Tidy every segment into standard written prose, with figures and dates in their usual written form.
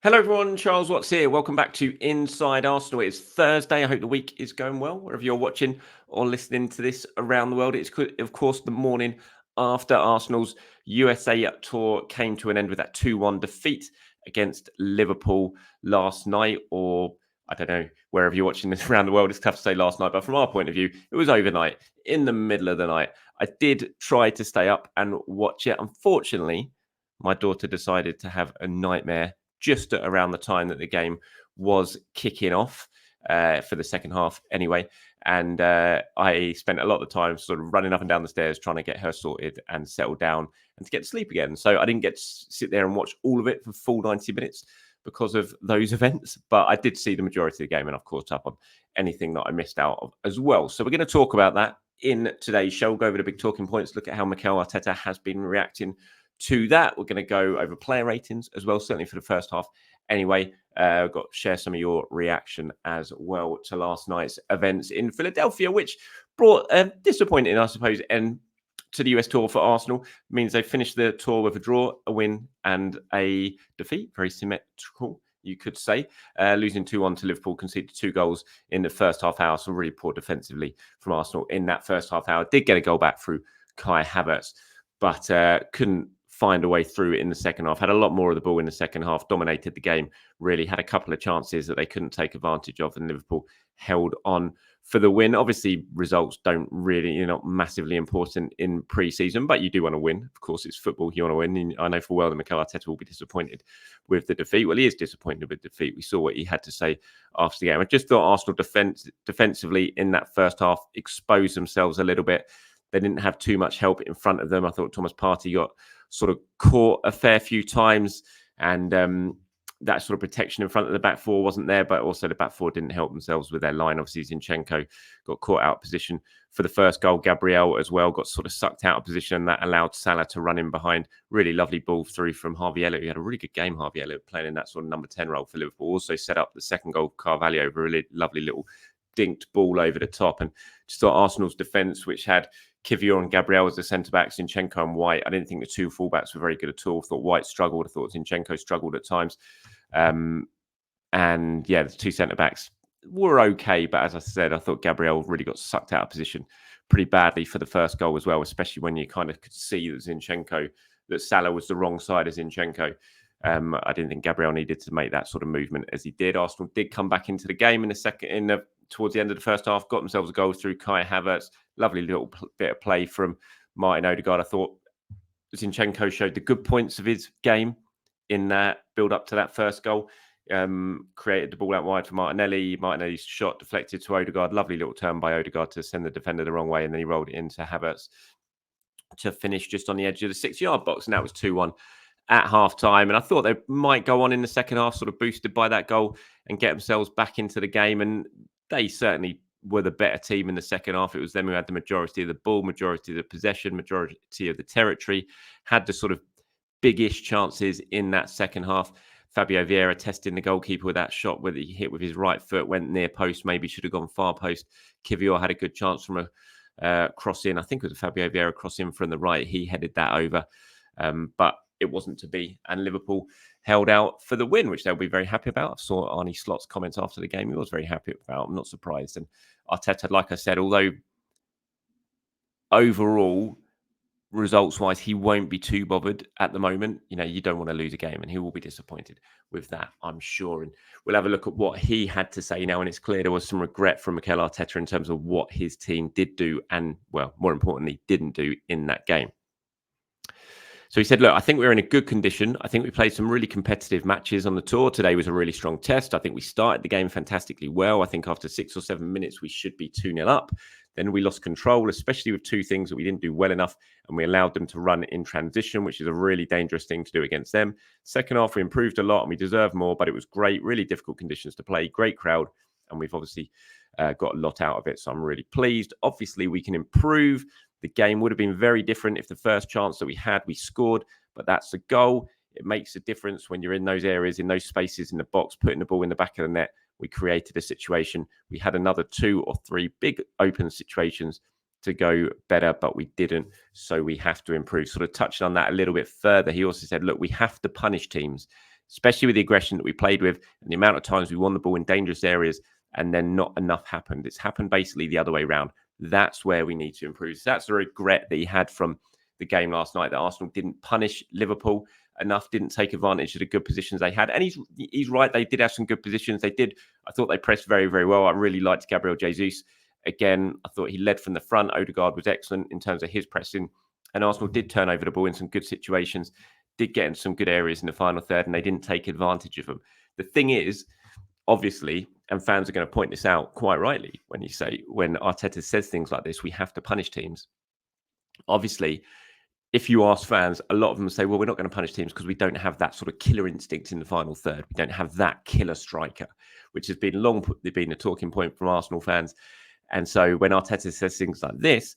Hello, everyone. Charles Watts here. Welcome back to Inside Arsenal. It's Thursday. I hope the week is going well, wherever you're watching or listening to this around the world. It's, of course, the morning after Arsenal's USA tour came to an end with that 2-1 defeat against Liverpool last night, or I don't know, wherever you're watching this around the world. It's tough to say last night, but from our point of view, it was overnight, in the middle of the night. I did try to stay up and watch it. Unfortunately, my daughter decided to have a nightmare just at around the time that the game was kicking off for the second half anyway. And I spent a lot of the time sort of running up and down the stairs trying to get her sorted and settled down and to get to sleep again. So I didn't get to sit there and watch all of it for full 90 minutes because of those events. But I did see the majority of the game and I've caught up on anything that I missed out of as well. So we're going to talk about that in today's show. We'll go over the big talking points, look at how Mikel Arteta has been reacting to that. We're going to go over player ratings as well, certainly for the first half. Anyway, I've got to share some of your reaction as well to last night's events in Philadelphia, which brought a disappointing, I suppose, end to the US tour for Arsenal. It means they finished the tour with a draw, a win, and a defeat. Very symmetrical, you could say. Losing 2-1 to Liverpool, conceded 2 goals in the first half hour. So really poor defensively from Arsenal in that first half hour. Did get a goal back through Kai Havertz, but couldn't find a way through it in the second half. Had a lot more of the ball in the second half, dominated the game, really had a couple of chances that they couldn't take advantage of, and Liverpool held on for the win. Obviously, results don't really, you're not massively important in pre-season, but you do want to win. Of course, it's football, you want to win. And I know for well that Mikel Arteta will be disappointed with the defeat. Well, he is disappointed with defeat. We saw what he had to say after the game. I just thought Arsenal defensively in that first half exposed themselves a little bit. They didn't have too much help in front of them. I thought Thomas Partey got sort of caught a fair few times, and that sort of protection in front of the back four wasn't there, but also the back four didn't help themselves with their line. Obviously, Zinchenko got caught out of position for the first goal. Gabriel as well got sort of sucked out of position, and that allowed Salah to run in behind. Really lovely ball through from Harvey Elliott. He had a really good game, Harvey Elliott, playing in that sort of number 10 role for Liverpool. Also set up the second goal, Carvalho, over a really lovely little dinked ball over the top. And just thought Arsenal's defence, which had Kivior and Gabriel as the centre-backs, Zinchenko and White. I didn't think the two full-backs were very good at all. I thought White struggled. I thought Zinchenko struggled at times. And yeah, the two centre-backs were okay. But as I said, I thought Gabriel really got sucked out of position pretty badly for the first goal as well, especially when you kind of could see that Salah was the wrong side of Zinchenko. I didn't think Gabriel needed to make that sort of movement as he did. Arsenal did come back into the game towards the end of the first half, got themselves a goal through Kai Havertz. Lovely little bit of play from Martin Odegaard. I thought Zinchenko showed the good points of his game in that build up to that first goal. Created the ball out wide for Martinelli. Martinelli's shot deflected to Odegaard. Lovely little turn by Odegaard to send the defender the wrong way, and then he rolled it into Havertz to finish just on the edge of the 6-yard box, and that was 2-1 at half-time. And I thought they might go on in the second half, sort of boosted by that goal, and get themselves back into the game. And they certainly were the better team in the second half. It was them who had the majority of the ball, majority of the possession, majority of the territory, had the sort of big-ish chances in that second half. Fabio Vieira testing the goalkeeper with that shot, whether he hit with his right foot, went near post, maybe should have gone far post. Kivior had a good chance from a cross in. I think it was a Fabio Vieira cross in from the right. He headed that over. But it wasn't to be. And Liverpool held out for the win, which they'll be very happy about. I saw Arnie Slot's comments after the game. He was very happy about. I'm not surprised. And Arteta, like I said, although overall, results-wise, he won't be too bothered at the moment. You know, you don't want to lose a game, and he will be disappointed with that, I'm sure. And we'll have a look at what he had to say now, and it's clear there was some regret from Mikel Arteta in terms of what his team did do and, well, more importantly, didn't do in that game. So he said, look, I think we're in a good condition. I think we played some really competitive matches on the tour. Today was a really strong test. I think we started the game fantastically well. I think after 6 or 7 minutes, we should be 2-0 up. Then we lost control, especially with two things that we didn't do well enough, and we allowed them to run in transition, which is a really dangerous thing to do against them. Second half, we improved a lot and we deserve more, but it was great, really difficult conditions to play, great crowd, and we've obviously got a lot out of it, so I'm really pleased. Obviously, we can improve. The game would have been very different if the first chance that we had, we scored, but that's the goal. It makes a difference when you're in those areas, in those spaces in the box, putting the ball in the back of the net. We created a situation. We had another 2 or 3 big open situations to go better, but we didn't. So we have to improve. Sort of touching on that a little bit further. He also said, look, we have to punish teams especially with the aggression that we played with and the amount of times we won the ball in dangerous areas and then not enough happened. It's happened basically the other way around. That's where we need to improve. So that's the regret that he had from the game last night, that Arsenal didn't punish Liverpool enough, didn't take advantage of the good positions they had. And he's right, they did have some good positions. I thought they pressed very, very well. I really liked Gabriel Jesus. Again, I thought he led from the front. Odegaard was excellent in terms of his pressing. And Arsenal did turn over the ball in some good situations, did get in some good areas in the final third, and they didn't take advantage of them. The thing is, obviously, and fans are going to point this out quite rightly when Arteta says things like this, we have to punish teams. Obviously, if you ask fans, a lot of them say, well, we're not going to punish teams because we don't have that sort of killer instinct in the final third. We don't have that killer striker, which has been been a talking point from Arsenal fans. And so when Arteta says things like this,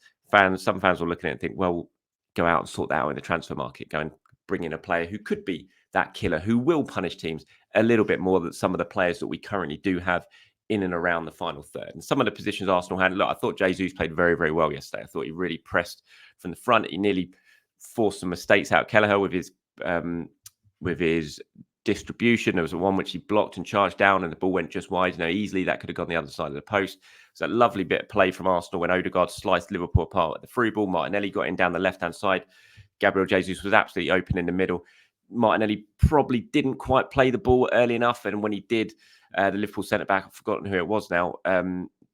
some fans will look at it and think, well, go out and sort that out in the transfer market. Go and bring in a player who could be that killer, who will punish teams a little bit more than some of the players that we currently do have in and around the final third. And some of the positions Arsenal had, look, I thought Jesus played very, very well yesterday. I thought he really pressed from the front. He nearly forced some mistakes out of Kelleher with his distribution. There was one which he blocked and charged down and the ball went just wide. Easily that could have gone the other side of the post. So a lovely bit of play from Arsenal when Odegaard sliced Liverpool apart at the through ball. Martinelli got in down the left-hand side. Gabriel Jesus was absolutely open in the middle. Martinelli probably didn't quite play the ball early enough. And when he did, the Liverpool centre-back, I've forgotten who it was now,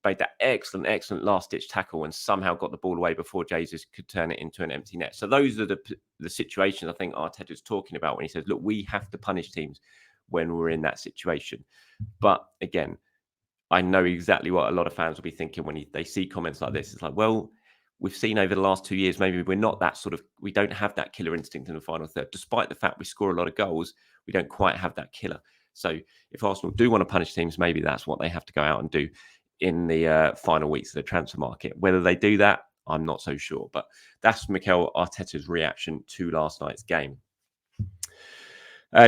made that excellent last-ditch tackle and somehow got the ball away before Jesus could turn it into an empty net. So those are the situations I think Arteta's talking about when he says, look, we have to punish teams when we're in that situation. But again, I know exactly what a lot of fans will be thinking when they see comments like this. It's like, well, we've seen over the last 2 years, maybe we're not that we don't have that killer instinct in the final third. Despite the fact we score a lot of goals, we don't quite have that killer. So if Arsenal do want to punish teams, maybe that's what they have to go out and do in the final weeks of the transfer market. Whether they do that, I'm not so sure. But that's Mikel Arteta's reaction to last night's game.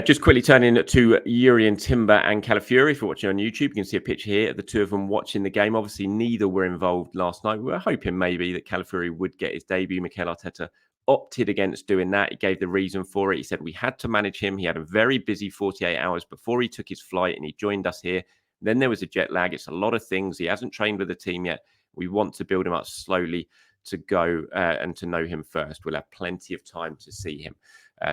Just quickly turning to Jurrien Timber and Calafiori. If you're watching on YouTube, you can see a picture here of the two of them watching the game. Obviously, neither were involved last night. We were hoping maybe that Calafiori would get his debut. Mikel Arteta opted against doing that. He gave the reason for it. He said we had to manage him. He had a very busy 48 hours before he took his flight and he joined us here. Then there was a jet lag. It's a lot of things. He hasn't trained with the team yet. We want to build him up slowly to go and to know him first. We'll have plenty of time to see him.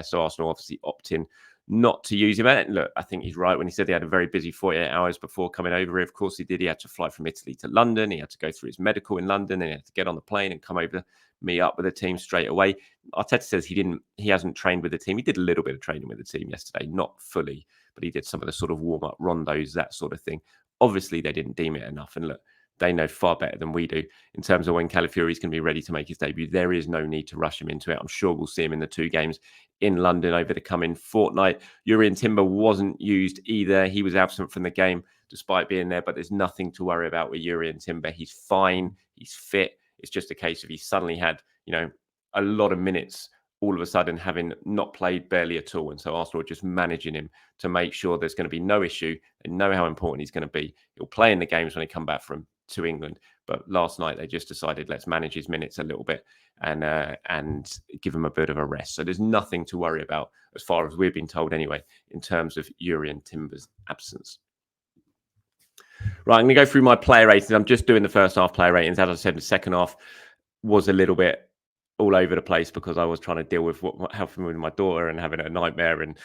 So Arsenal obviously opting not to use him. And look, I think he's right when he said he had a very busy 48 hours before coming over here. Of course he did. He had to fly from Italy to London. He had to go through his medical in London and he had to get on the plane and come over, meet up with the team straight away. Arteta says he hasn't trained with the team. He did a little bit of training with the team yesterday, not fully, but he did some of the sort of warm-up rondos, that sort of thing. Obviously, they didn't deem it enough. And look, they know far better than we do in terms of when Calafiori is going to be ready to make his debut. There is no need to rush him into it. I'm sure we'll see him in the 2 games in London over the coming fortnight. Jurrien Timber wasn't used either. He was absent from the game despite being there, but there's nothing to worry about with Jurrien Timber. He's fine. He's fit. It's just a case of he suddenly had, a lot of minutes all of a sudden having not played barely at all. And so Arsenal are just managing him to make sure there's going to be no issue. They know how important he's going to be. He'll play in the games when they come back to England. But last night they just decided let's manage his minutes a little bit and give him a bit of a rest. So there's nothing to worry about as far as we've been told anyway in terms of Jurrien Timber's absence. Right, I'm going to go through my player ratings. I'm just doing the first half player ratings. As I said, the second half was a little bit all over the place because I was trying to deal with what happened with my daughter and having a nightmare and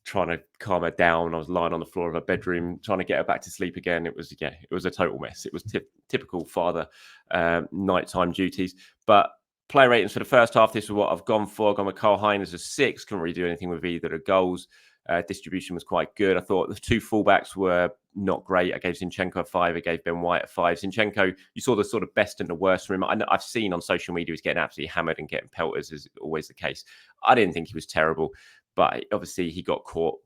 trying to calm her down. I was lying on the floor of her bedroom, trying to get her back to sleep again. It was a total mess. It was typical father nighttime duties. But player ratings for the first half, this is what I've gone for. I've gone with Carl Heinz as a 6. Couldn't really do anything with either of the goals. Distribution was quite good. I thought the 2 fullbacks were not great. I gave Zinchenko a 5. I gave Ben White a 5. Zinchenko, you saw the sort of best and the worst from him. I've seen on social media he's getting absolutely hammered and getting pelters, as always the case. I didn't think he was terrible, but obviously he got caught,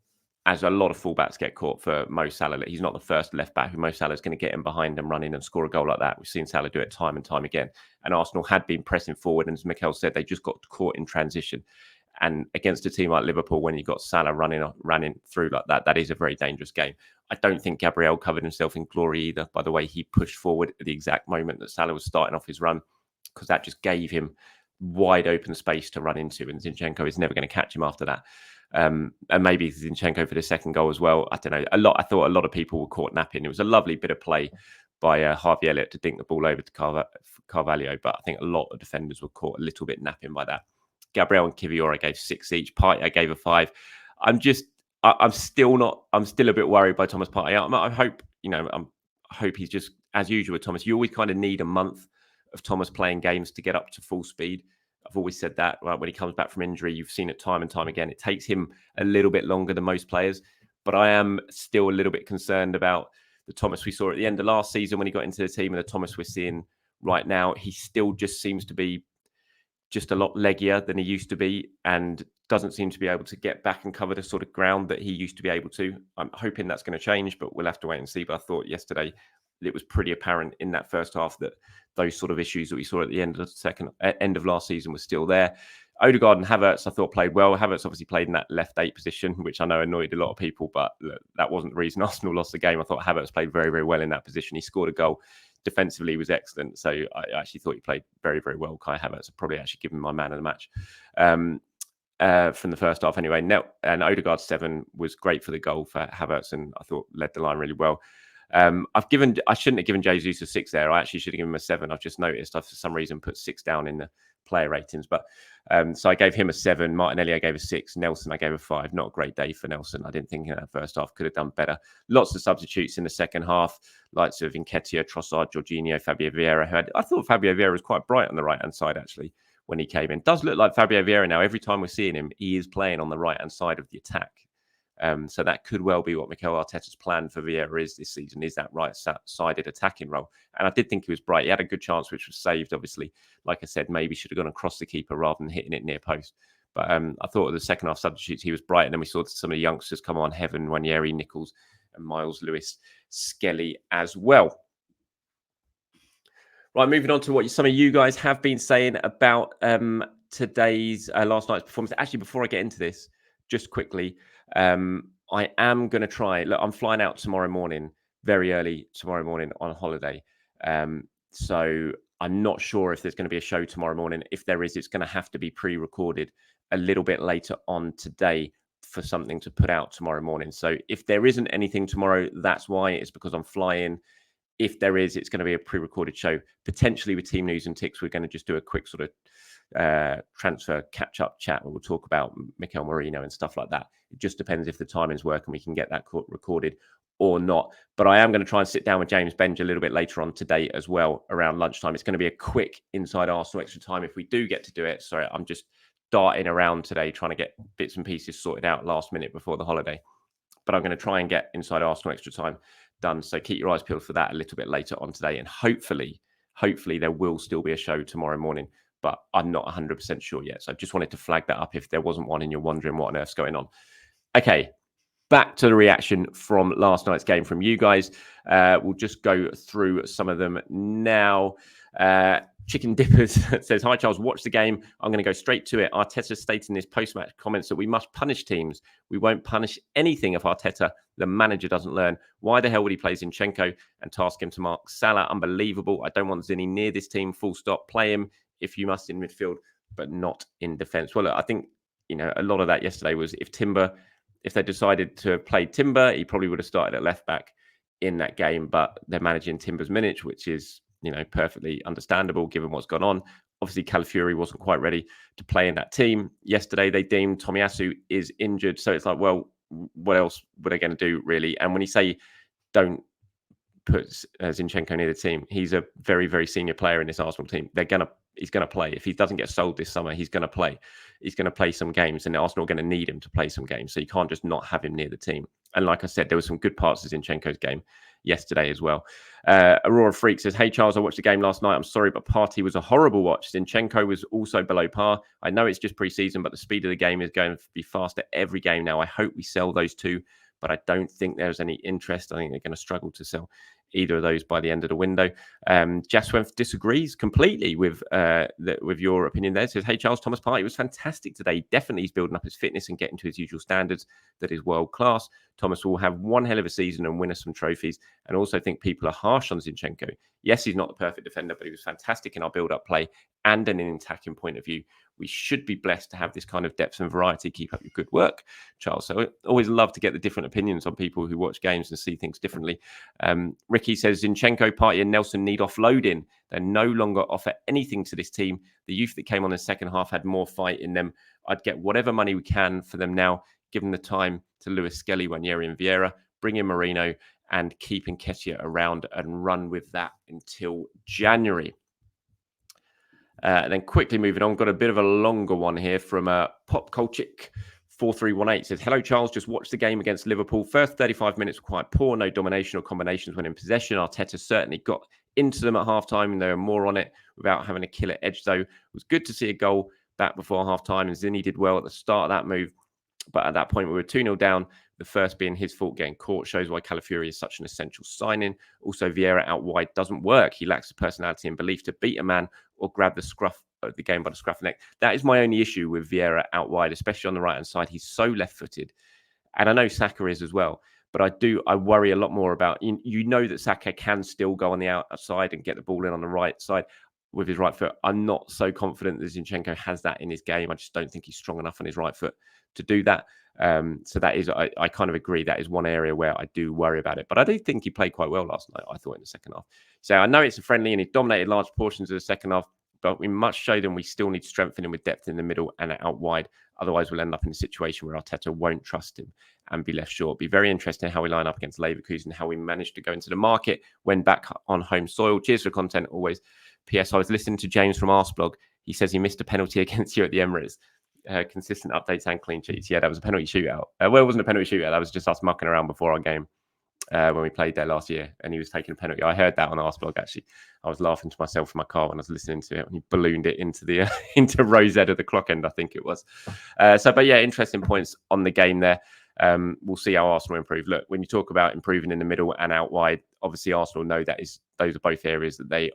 as a lot of fullbacks get caught for Mo Salah. He's not the first left back who Mo Salah is going to get in behind and run in and score a goal like that. We've seen Salah do it time and time again. And Arsenal had been pressing forward, and as Mikel said, they just got caught in transition. And against a team like Liverpool, when you've got Salah running through like that, that is a very dangerous game. I don't think Gabriel covered himself in glory either, by the way he pushed forward at the exact moment that Salah was starting off his run, because that just gave him wide open space to run into, and Zinchenko is never going to catch him after that. And maybe Zinchenko for the second goal as well. I don't know. I thought a lot of people were caught napping. It was a lovely bit of play by Harvey Elliott to dink the ball over to Carvalho, but I think a lot of defenders were caught a little bit napping by that. Gabriel and Kivior, I gave 6 each. Partey, I gave a 5. I'm still a bit worried by Thomas Partey. I hope, I hope he's just, as usual with Thomas, you always kind of need a month of Thomas playing games to get up to full speed. I've always said that, right? When he comes back from injury, you've seen it time and time again. It takes him a little bit longer than most players, but I am still a little bit concerned about the Thomas we saw at the end of last season when he got into the team and the Thomas we're seeing right now. He still just seems to be just a lot leggier than he used to be and doesn't seem to be able to get back and cover the sort of ground that he used to be able to. I'm hoping that's going to change, but we'll have to wait and see. But I thought yesterday it was pretty apparent in that first half that those sort of issues that we saw at the end of last season were still there. Odegaard and Havertz, I thought, played well. Havertz obviously played in that left 8 position, which I know annoyed a lot of people, but that wasn't the reason Arsenal lost the game. I thought Havertz played very, very well in that position. He scored a goal. Defensively, he was excellent. So I actually thought he played very, very well. Kai Havertz, I'd probably actually give him my man of the match from the first half anyway. And Odegaard's 7 was great for the goal for Havertz, and I thought led the line really well. I shouldn't have given Jesus a 6 there. I actually should have given him a 7. I've just noticed I've for some reason put 6 down in the player ratings. But so I gave him a 7. Martinelli I gave a 6. Nelson I gave a 5. Not a great day for Nelson. I didn't think in that first half could have done better. Lots of substitutes in the second half, likes of Nketiah, Trossard, Jorginho, Fabio Vieira. I thought Fabio Vieira was quite bright on the right hand side actually when he came in. Does look like Fabio Vieira now. Every time we're seeing him, he is playing on the right hand side of the attack. So that could well be what Mikel Arteta's plan for Vieira is this season, is that right-sided attacking role. And I did think he was bright. He had a good chance, which was saved, obviously. Like I said, maybe should have gone across the keeper rather than hitting it near post. But I thought of the second half substitutes, he was bright. And then we saw some of the youngsters come on, Heaven, Wanyeri, Nichols, and Miles Lewis Skelly as well. Right, moving on to what some of you guys have been saying about today's, last night's performance. Actually, before I get into this, just quickly, I am going to try. Look, I'm flying out tomorrow morning, very early tomorrow morning on holiday. So I'm not sure if there's going to be a show tomorrow morning. If there is, it's going to have to be pre-recorded a little bit later on today for something to put out tomorrow morning. So if there isn't anything tomorrow, that's why. It's because I'm flying. If there is, it's going to be a pre-recorded show, potentially with team news and ticks. We're going to just do a quick sort of transfer catch-up chat where we'll talk about Mikel Merino and stuff like that. It just depends if the timings work and we can get that recorded or not. But I am going to try and sit down with James Benge a little bit later on today as well, around lunchtime. It's going to be a quick Inside Arsenal extra time if we do get to do it. Sorry, I'm just darting around today trying to get bits and pieces sorted out last minute before the holiday. But I'm going to try and get Inside Arsenal extra time done. So keep your eyes peeled for that a little bit later on today. And hopefully there will still be a show tomorrow morning. But I'm not 100% sure yet. So I just wanted to flag that up if there wasn't one and you're wondering what on earth's going on. Okay, back to the reaction from last night's game from you guys. We'll just go through some of them now. Chicken Dippers says, hi, Charles, watch the game. I'm going to go straight to it. Arteta stated in his post-match comments that we must punish teams. We won't punish anything if Arteta, the manager, doesn't learn. Why the hell would he play Zinchenko and task him to mark Salah? Unbelievable. I don't want Zinni near this team. Full stop. Play him if you must in midfield, but not in defence. Well, look, I think, a lot of that yesterday was if they decided to play Timber, he probably would have started at left back in that game, but they're managing Timber's minutes, which is, perfectly understandable given what's gone on. Obviously, Calafiori wasn't quite ready to play in that team. Yesterday, they deemed Tomiyasu is injured. So it's like, well, what else were they going to do, really? And when you say don't put Zinchenko near the team, he's a very, very senior player in this Arsenal team. He's going to play. If he doesn't get sold this summer, he's going to play. He's going to play some games, and Arsenal are going to need him to play some games. So you can't just not have him near the team. And like I said, there were some good parts of Zinchenko's game yesterday as well. Aurora Freak says, hey, Charles, I watched the game last night. I'm sorry, but Partey was a horrible watch. Zinchenko was also below par. I know it's just pre-season, but the speed of the game is going to be faster every game now. I hope we sell those two, but I don't think there's any interest. I think they're going to struggle to sell either of those by the end of the window. Jaswent disagrees completely with your opinion there. Says, hey, Charles, Thomas Partey was fantastic today. Definitely he's building up his fitness and getting to his usual standards. That is world class. Thomas will have one hell of a season and win us some trophies. And also think people are harsh on Zinchenko. Yes, he's not the perfect defender, but he was fantastic in our build-up play and in an attacking point of view We should be blessed to have this kind of depth and variety. Keep up your good work, Charles. So I always love to get the different opinions on people who watch games and see things differently. Ricky says Zinchenko, Partey and Nelson need offloading. They no longer offer anything to this team. The youth that came on in the second half had more fight in them. I'd get whatever money we can for them now, give them the time to Lewis Skelly, Ranieri and Vieira, bring in Marino and keep Nketiah around and run with that until January. And then quickly moving on, got a bit of a longer one here from Pop Kolchik 4318 says, hello, Charles. Just watched the game against Liverpool. First 35 minutes were quite poor. No domination or combinations when in possession. Arteta certainly got into them at halftime and they were more on it without having a killer edge, though. It was good to see a goal back before halftime, and Zinni did well at the start of that move. But at that point, we were 2-0 down. The first being his fault getting caught shows why Calafiori is such an essential signing. Also, Vieira out wide doesn't work. He lacks the personality and belief to beat a man or grab the game by the scruff of the neck. That is my only issue with Vieira out wide, especially on the right-hand side. He's so left-footed. And I know Saka is as well. But I worry a lot more about, you know that Saka can still go on the outside and get the ball in on the right side with his right foot. I'm not so confident that Zinchenko has that in his game. I just don't think he's strong enough on his right foot to do that. So that is, I kind of agree, that is one area where I do worry about it. But I do think he played quite well last night, I thought, in the second half. So I know it's a friendly and he dominated large portions of the second half, but we must show them we still need to strengthen him with depth in the middle and out wide. Otherwise, we'll end up in a situation where Arteta won't trust him and be left short. Be very interesting how we line up against Leverkusen, how we manage to go into the market when back on home soil. Cheers for content always. P.S. I was listening to James from Arsblog. He says he missed a penalty against you at the Emirates. Consistent updates and clean sheets. Yeah, that was a penalty shootout. Well, it wasn't a penalty shootout. That was just us mucking around before our game when we played there last year, and he was taking a penalty. I heard that on Arsblog, actually. I was laughing to myself in my car when I was listening to it, when he ballooned it into the into row Z of the clock end, I think it was. But yeah, interesting points on the game there. We'll see how Arsenal improve. Look, when you talk about improving in the middle and out wide, obviously Arsenal know those are both areas that they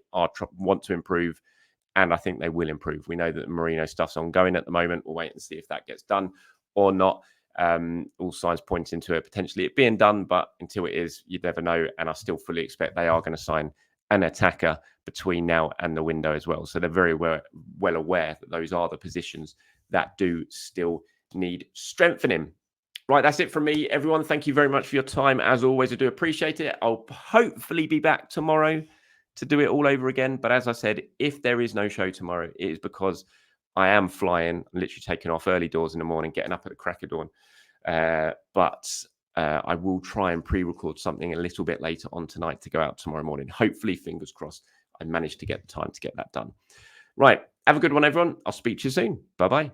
want to improve, and I think they will improve. We know that the Marino stuff's ongoing at the moment. We'll wait and see if that gets done or not. All signs pointing to it potentially it being done, but until it is, you'd never know. And I still fully expect they are going to sign an attacker between now and the window as well. So they're very well aware that those are the positions that do still need strengthening. Right, that's it from me, everyone. Thank you very much for your time. As always, I do appreciate it. I'll hopefully be back tomorrow to do it all over again. But as I said, if there is no show tomorrow, it is because I am flying, literally taking off early doors in the morning, getting up at the crack of dawn. But I will try and pre-record something a little bit later on tonight to go out tomorrow morning. Hopefully, fingers crossed, I managed to get the time to get that done. Right, have a good one, everyone. I'll speak to you soon. Bye-bye.